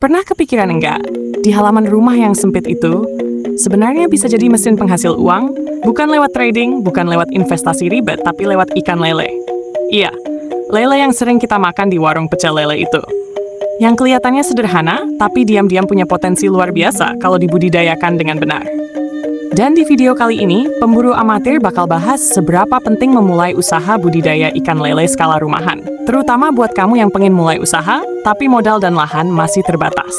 Pernah kepikiran enggak, di halaman rumah yang sempit itu, sebenarnya bisa jadi mesin penghasil uang, bukan lewat trading, bukan lewat investasi ribet, tapi lewat ikan lele. Iya, lele yang sering kita makan di warung pecel lele itu. Yang kelihatannya sederhana, tapi diam-diam punya potensi luar biasa kalau dibudidayakan dengan benar. Dan di video kali ini, pemburu amatir bakal bahas seberapa penting memulai usaha budidaya ikan lele skala rumahan. Terutama buat kamu yang pengen mulai usaha, tapi modal dan lahan masih terbatas.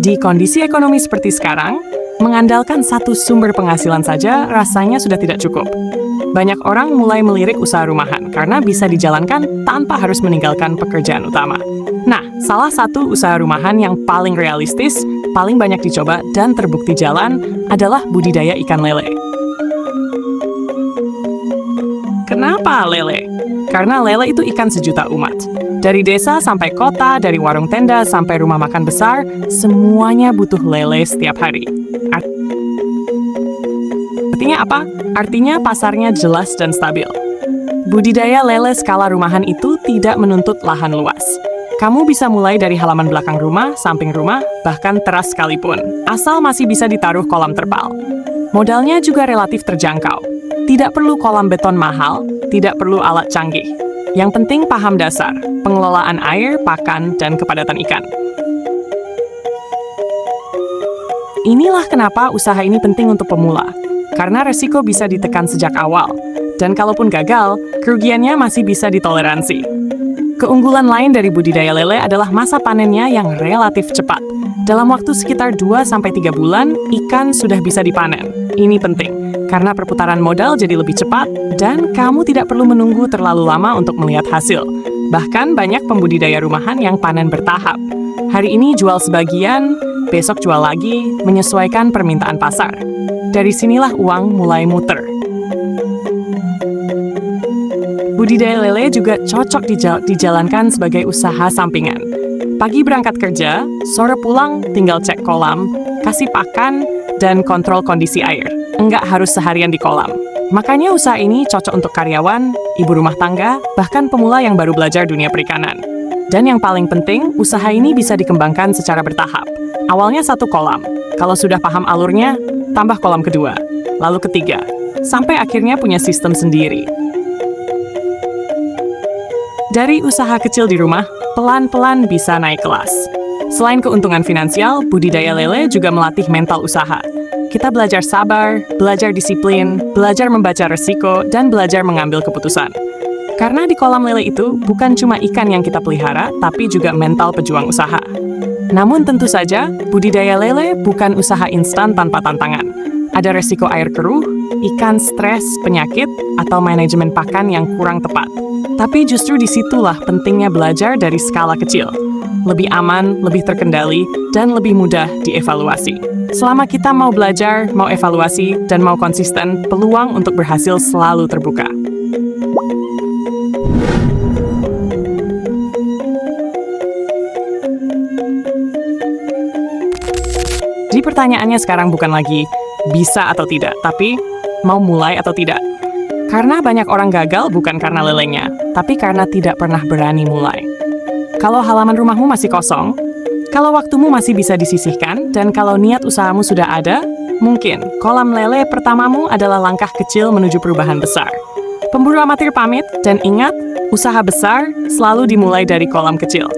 Di kondisi ekonomi seperti sekarang, mengandalkan satu sumber penghasilan saja rasanya sudah tidak cukup. Banyak orang mulai melirik usaha rumahan karena bisa dijalankan tanpa harus meninggalkan pekerjaan utama. Nah, salah satu usaha rumahan yang paling realistis, paling banyak dicoba, dan terbukti jalan adalah budidaya ikan lele. Kenapa lele? Karena lele itu ikan sejuta umat. Dari desa sampai kota, dari warung tenda sampai rumah makan besar, semuanya butuh lele setiap hari. Artinya apa? Artinya pasarnya jelas dan stabil. Budidaya lele skala rumahan itu tidak menuntut lahan luas. Kamu bisa mulai dari halaman belakang rumah, samping rumah, bahkan teras sekalipun, asal masih bisa ditaruh kolam terpal. Modalnya juga relatif terjangkau. Tidak perlu kolam beton mahal, tidak perlu alat canggih. Yang penting paham dasar, pengelolaan air, pakan, dan kepadatan ikan. Inilah kenapa usaha ini penting untuk pemula. Karena resiko bisa ditekan sejak awal, dan kalaupun gagal, kerugiannya masih bisa ditoleransi. Keunggulan lain dari budidaya lele adalah masa panennya yang relatif cepat. Dalam waktu sekitar 2-3 bulan, ikan sudah bisa dipanen. Ini penting, karena perputaran modal jadi lebih cepat, dan kamu tidak perlu menunggu terlalu lama untuk melihat hasil. Bahkan banyak pembudidaya rumahan yang panen bertahap. Hari ini jual sebagian, besok jual lagi, menyesuaikan permintaan pasar. Dari sinilah uang mulai muter. Budidaya lele juga cocok dijalankan sebagai usaha sampingan. Pagi berangkat kerja, sore pulang tinggal cek kolam, kasih pakan, dan kontrol kondisi air. Enggak harus seharian di kolam. Makanya usaha ini cocok untuk karyawan, ibu rumah tangga, bahkan pemula yang baru belajar dunia perikanan. Dan yang paling penting, usaha ini bisa dikembangkan secara bertahap. Awalnya satu kolam. Kalau sudah paham alurnya, tambah kolam kedua, lalu ketiga, sampai akhirnya punya sistem sendiri. Dari usaha kecil di rumah, pelan-pelan bisa naik kelas. Selain keuntungan finansial, budidaya lele juga melatih mental usaha. Kita belajar sabar, belajar disiplin, belajar membaca resiko, dan belajar mengambil keputusan. Karena di kolam lele itu bukan cuma ikan yang kita pelihara, tapi juga mental pejuang usaha. Namun tentu saja, budidaya lele bukan usaha instan tanpa tantangan. Ada resiko air keruh, ikan stres, penyakit, atau manajemen pakan yang kurang tepat. Tapi justru disitulah pentingnya belajar dari skala kecil. Lebih aman, lebih terkendali, dan lebih mudah dievaluasi. Selama kita mau belajar, mau evaluasi, dan mau konsisten, peluang untuk berhasil selalu terbuka. Jadi pertanyaannya sekarang bukan lagi bisa atau tidak, tapi mau mulai atau tidak. Karena banyak orang gagal bukan karena lelenya, tapi karena tidak pernah berani mulai. Kalau halaman rumahmu masih kosong, kalau waktumu masih bisa disisihkan, dan kalau niat usahamu sudah ada, mungkin kolam lele pertamamu adalah langkah kecil menuju perubahan besar. Pemburu amatir pamit, dan ingat, usaha besar selalu dimulai dari kolam kecil.